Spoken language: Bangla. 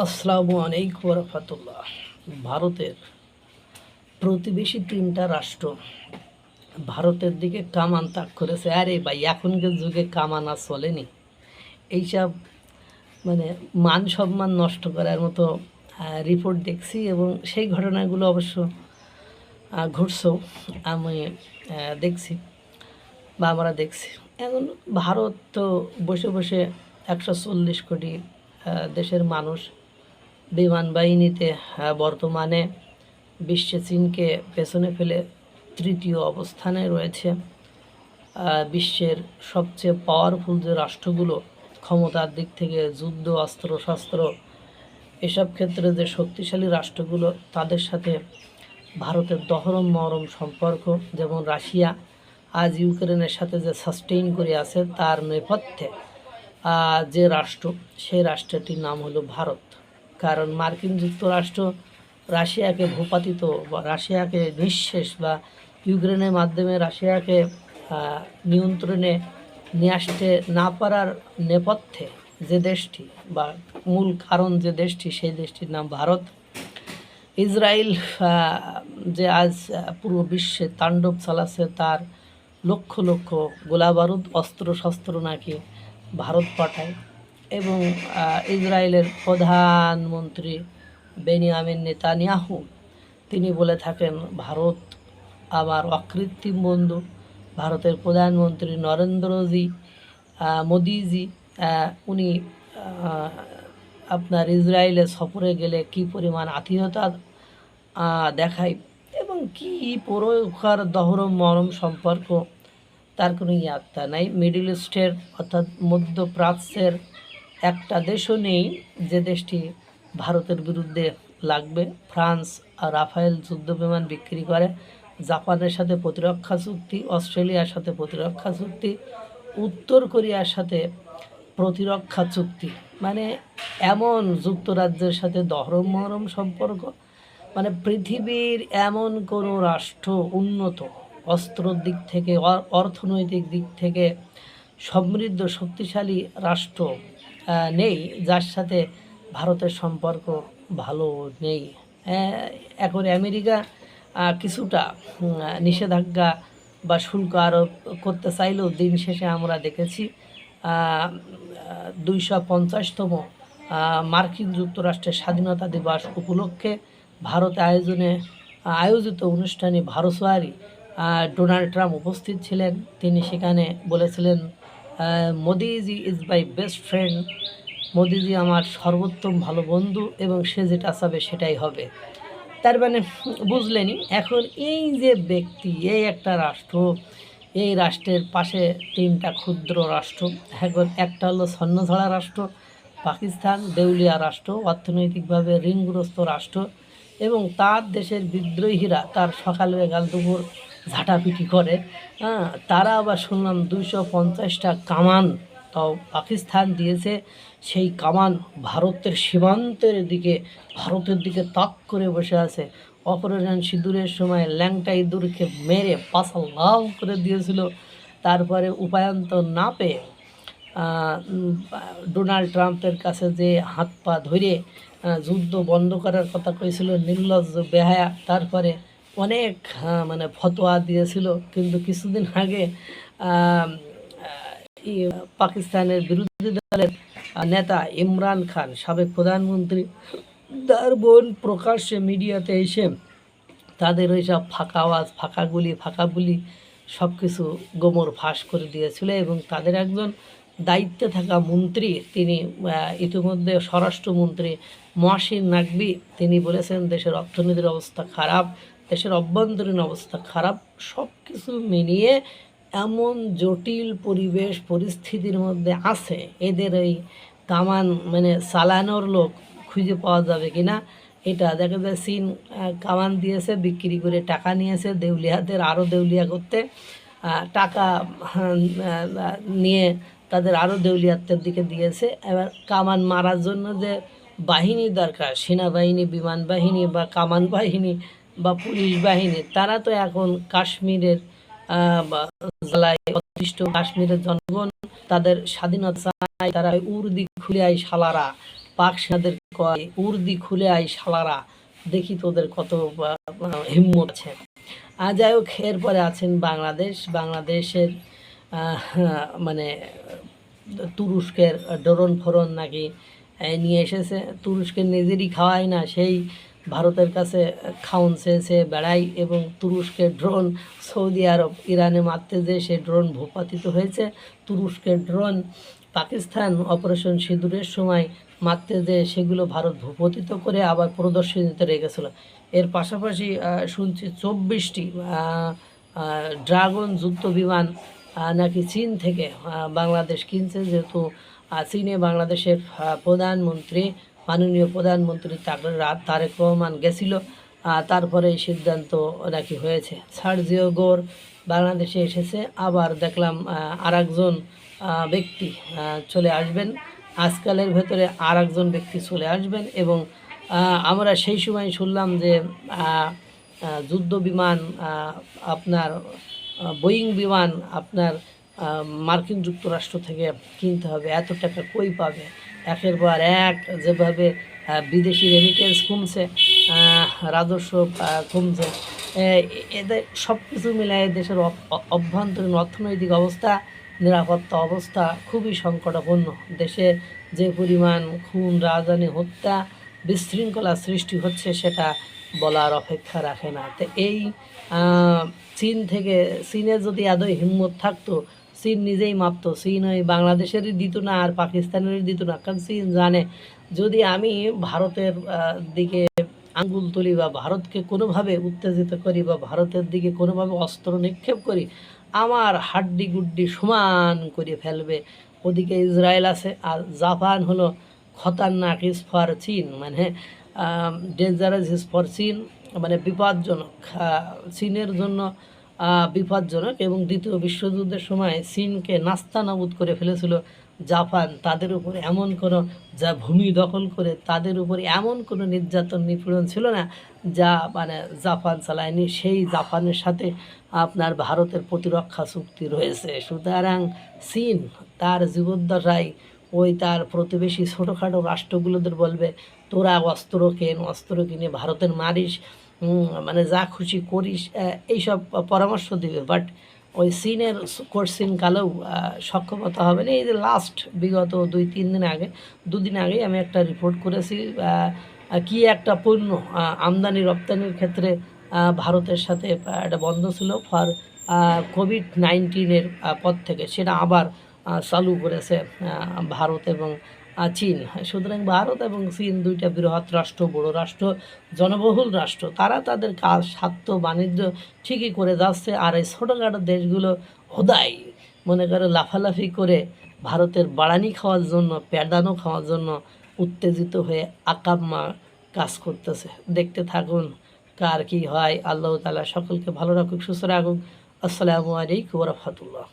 আসসালামু আলাইকুম রহমতুল্লাহ। ভারতের প্রতিবেশী তিনটা রাষ্ট্র ভারতের দিকে কামান তাক করেছে। আরে ভাই, এখনকার যুগে কামান আর চলেনি। এইসব মানে মান সম্মান নষ্ট করার মতো রিপোর্ট দেখছি, এবং সেই ঘটনাগুলো অবশ্য ঘটছেও। আমি দেখছি বা আমরা দেখছি। এখন ভারত তো বসে বসে 140 কোটি দেশের মানুষ বিমান বাহিনীতে বর্তমানে বিশ্বে চীনকে পেছনে ফেলে তৃতীয় অবস্থানে রয়েছে। বিশ্বের সবচেয়ে পাওয়ারফুল যে রাষ্ট্রগুলো ক্ষমতার দিক থেকে, যুদ্ধ, অস্ত্রশস্ত্র, এসব ক্ষেত্রে যে শক্তিশালী রাষ্ট্রগুলো, তাদের সাথে ভারতের দহরম মহরম সম্পর্ক। যেমন রাশিয়া আজ ইউক্রেনের সাথে যে সাস্টেইন করে আছে, তার নেপথ্যে যে রাষ্ট্র, সেই রাষ্ট্রটির নাম হলো ভারত। কারণ মার্কিন যুক্তরাষ্ট্র রাশিয়াকে ভূপাতিত বা রাশিয়াকে নিঃশেষ বা ইউক্রেনের মাধ্যমে রাশিয়াকে নিয়ন্ত্রণে নিয়ে আসতে না পারার নেপথ্যে যে দেশটি বা মূল কারণ যে দেশটি, সেই দেশটির নাম ভারত। ইসরায়েল যে আজ পুরো বিশ্বে তাণ্ডব চালাচ্ছে, তার লক্ষ লক্ষ গোলাবারুদ অস্ত্রশস্ত্র নাকি ভারত পাঠায়। এবং ইসরায়েলের প্রধানমন্ত্রী বেনিয়ামিন নেতানিয়াহু তিনি বলে থাকেন, ভারত আমার অকৃত্রিম বন্ধু। ভারতের প্রধানমন্ত্রী নরেন্দ্রজি মোদিজি উনি আপনার ইসরায়েলে সফরে গেলে কি পরিমাণ আতিথ্যতা দেখায় এবং কি প্রকার দহরম মহরম সম্পর্ক, তার কোনো ইয়াত্তা নাই। মিডল ইস্টের অর্থাৎ মধ্যপ্রাচ্যের একটা দেশও নেই যে দেশটি ভারতের বিরুদ্ধে লাগবে। ফ্রান্স আর রাফায়েল যুদ্ধ বিমান বিক্রি করে, জাপানের সাথে প্রতিরক্ষা চুক্তি, অস্ট্রেলিয়ার সাথে প্রতিরক্ষা চুক্তি, উত্তর কোরিয়ার সাথে প্রতিরক্ষা চুক্তি। মানে এমন যুক্তরাজ্যের সাথে দহরম মহরম সম্পর্ক, মানে পৃথিবীর এমন কোনো রাষ্ট্র উন্নত অস্ত্রর দিক থেকে, অর্থনৈতিক দিক থেকে সমৃদ্ধ শক্তিশালী রাষ্ট্র নেই যার সাথে ভারতের সম্পর্ক ভালো নেই। এখন আমেরিকা কিছুটা নিষেধাজ্ঞা বা শুল্ক আরোপ করতে চাইলেও দিন শেষে আমরা দেখেছি 250তম মার্কিন যুক্তরাষ্ট্রের স্বাধীনতা দিবস উপলক্ষে ভারতে আয়োজিত অনুষ্ঠানে ভারতসোয়ারি ডোনাল্ড ট্রাম্প উপস্থিত ছিলেন। তিনি সেখানে বলেছিলেন, মোদিজি ইজ মাই বেস্ট ফ্রেন্ড, মোদিজি আমার সর্বোত্তম ভালো বন্ধু এবং সে যেটা চাবে সেটাই হবে। তার মানে বুঝলেনি। এখন এই যে ব্যক্তি, এই একটা রাষ্ট্র, এই রাষ্ট্রের পাশে তিনটা ক্ষুদ্র রাষ্ট্র। এখন একটা হলো ছন্নছাড়া রাষ্ট্র পাকিস্তান, দেউলিয়া রাষ্ট্র, অর্থনৈতিকভাবে ঋণগ্রস্ত রাষ্ট্র, এবং তার দেশের বিদ্রোহীরা তার সকাল বেগাল দুপুর ঝাঁটাপিটি করে। তারা আবার শুনলাম 250টা কামান তাও পাকিস্তান দিয়েছে। সেই কামান ভারতের সীমান্তের দিকে, ভারতের দিকে তাক করে বসে আছে। অপারেশন সিঁদুরের সময় ল্যাংটা ইঁদুরকে মেরে পাছা লাল করে দিয়েছিল। তারপরে উপায়ন্তর না পেয়ে ডোনাল্ড ট্রাম্পের কাছে যে হাত পা ধরে যুদ্ধ বন্ধ করার কথা কয়েছিল, নির্লজ্জ বেহায়া। তারপরে অনেক মানে ফতোয়া দিয়েছিল, কিন্তু কিছুদিন আগে পাকিস্তানের বিরোধী দলের নেতা ইমরান খান, সাবেক প্রধানমন্ত্রী, তার বোন প্রকাশ্যে মিডিয়াতে এসে তাদের ওই সব ফাঁকা আওয়াজ, ফাঁকা বুলি সব কিছু গোমর ফাঁস করে দিয়েছিল। এবং তাদের একজন দায়িত্বে থাকা মন্ত্রী, তিনি ইতিমধ্যে স্বরাষ্ট্রমন্ত্রী মহসিন নাকভি, তিনি বলেছেন দেশের অর্থনীতির অবস্থা খারাপ, দেশের অভ্যন্তরীণ অবস্থা খারাপ। সব কিছু মিলিয়ে এমন জটিল পরিবেশ পরিস্থিতির মধ্যে আছে, এদের এই কামান মানে চালানোর লোক খুঁজে পাওয়া যাবে কিনা এটা দেখা যায়। চীন কামান দিয়েছে, বিক্রি করে টাকা নিয়েছে, দেউলিয়াদের আরও দেউলিয়া করতে, টাকা নিয়ে তাদের আরও দেউলিয়াত্বের দিকে দিয়েছে। এবার কামান মারার জন্য যে বাহিনী দরকার, সেনাবাহিনী, বিমান বাহিনী বা কামান বাহিনী বা পুলিশ বাহিনী, তারা তো এখন কাশ্মীরের জেলায় অতিষ্ঠ। কাশ্মীরের জনগণ তাদের স্বাধীনতা চায়, তারা উর্দি খুলে আয় শালারা, পাক সেনাদের কয় উর্দি খুলে আই শালারা, দেখি তোদের কত হিম্মত আছে। যাই হোক, এরপরে আছেন বাংলাদেশের মানে তুরস্কের ড্রোন ফোরন নাকি নিয়ে এসেছে, তুরস্কের নিজেরই খাওয়ায় না, সেই ভারতের কাছে খাউন চেয়েছে বেড়াই, এবং তুরস্কের ড্রোন সৌদি আরব ইরানে মারতে যেয়ে সে ড্রোন ভূপাতিত হয়েছে। তুরস্কের ড্রোন পাকিস্তান অপারেশন সিঁদুরের সময় মারতে যেয়ে সেগুলো ভারত ভূপতিত করে আবার প্রদর্শনীতে রেখেছিল। এর পাশাপাশি শুনছি 24টি ড্রাগন যুদ্ধ বিমান নাকি চীন থেকে বাংলাদেশ কিনছে, যেহেতু চীনে বাংলাদেশের প্রধানমন্ত্রী মাননীয় প্রধানমন্ত্রী তারেক রহমান গেছিল, তারপরে এই সিদ্ধান্ত নাকি হয়েছে। সার্জিও গোর বাংলাদেশে এসেছে, আবার দেখলাম আরেকজন ব্যক্তি চলে আসবেন, আজকালের ভেতরে আরেকজন ব্যক্তি চলে আসবেন, এবং আমরা সেই সময় শুনলাম যে যুদ্ধ বিমান আপনার বোয়িং বিমান আপনার মার্কিন যুক্তরাষ্ট্র থেকে কিনতে হবে, এত টাকা কই পাবে? একের পর এক যেভাবে বিদেশি রেমিটেন্স কমছে, রাজস্ব কমছে, এদের সব কিছু মিলায় দেশের অভ্যন্তরীণ অর্থনৈতিক অবস্থা, নিরাপত্তা অবস্থা খুবই সংকটাপন্ন। দেশে যে পরিমাণ খুন, রাজধানী, হত্যা, বিশৃঙ্খলা সৃষ্টি হচ্ছে সেটা বলার অপেক্ষা রাখে না। তো এই চীনের যদি আদৌ হিম্মত থাকতো, চীন নিজেই মাপতো, চীন ওই বাংলাদেশেরই দিত না আর পাকিস্তানেরই দিত না, কারণ চীন জানে যদি আমি ভারতের দিকে আঙ্গুল তুলি বা ভারতকে কোনোভাবে উত্তেজিত করি বা ভারতের দিকে কোনোভাবে অস্ত্র নিক্ষেপ করি, আমার হাড্ডি গুড্ডি সমান করে ফেলবে। ওদিকে ইসরায়েল আছে, আর জাপান হলো খতারনাক ইজ ফর চীন, মানে ডেঞ্জারাস ইজ ফর চীন, মানে বিপজ্জনক, চীনের জন্য বিপজ্জনক। এবং দ্বিতীয় বিশ্বযুদ্ধের সময় চীনকে নাস্তানাবুদ করে ফেলেছিল জাপান, তাদের উপরে এমন কোনো, যা ভূমি দখল করে তাদের উপরে এমন কোনো নির্যাতন নিপীড়ন ছিল না যা মানে জাপান চালায়নি। সেই জাপানের সাথে আপনার ভারতের প্রতিরক্ষা চুক্তি রয়েছে। সুতরাং চীন তার জীবদ্দশায় ওই তার প্রতিবেশী ছোটোখাটো রাষ্ট্রগুলোদের বলবে তোরা অস্ত্র কিনে ভারতের মারিস, মানে যা খুশি করিস, এইসব পরামর্শ দিবে। বাট ওই চীনের কোর্সিন কালেও সক্ষমতা হবে না। এই যে লাস্ট বিগত দুদিন আগে আমি একটা রিপোর্ট করেছি, কি একটা পণ্য আমদানি রপ্তানির ক্ষেত্রে ভারতের সাথে একটা বন্ধ ছিল ফর কোভিড-19 পর থেকে, সেটা আবার চালু করেছে ভারত এবং চীন। সুতরাং ভারত এবং চীন দুইটা বৃহৎ রাষ্ট্র, বড় রাষ্ট্র, জনবহুল রাষ্ট্র, তারা তাদের কাজ, স্বার্থ, বাণিজ্য ঠিকই করে যাচ্ছে। আর এই ছোটোখাটো দেশগুলো হোদাই মনে করে লাফালাফি করে ভারতের বাড়ানি খাওয়ার জন্য, প্যাদানো খাওয়ার জন্য উত্তেজিত হয়ে আকাম্মা কাজ করতেছে। দেখতে থাকুন কার কী হয়। আল্লাহ তাআলা সকলকে ভালো রাখুক, সুস্থ রাখুক। আসসালামু আলাইকুম ওয়া রাহমাতুল্লাহ।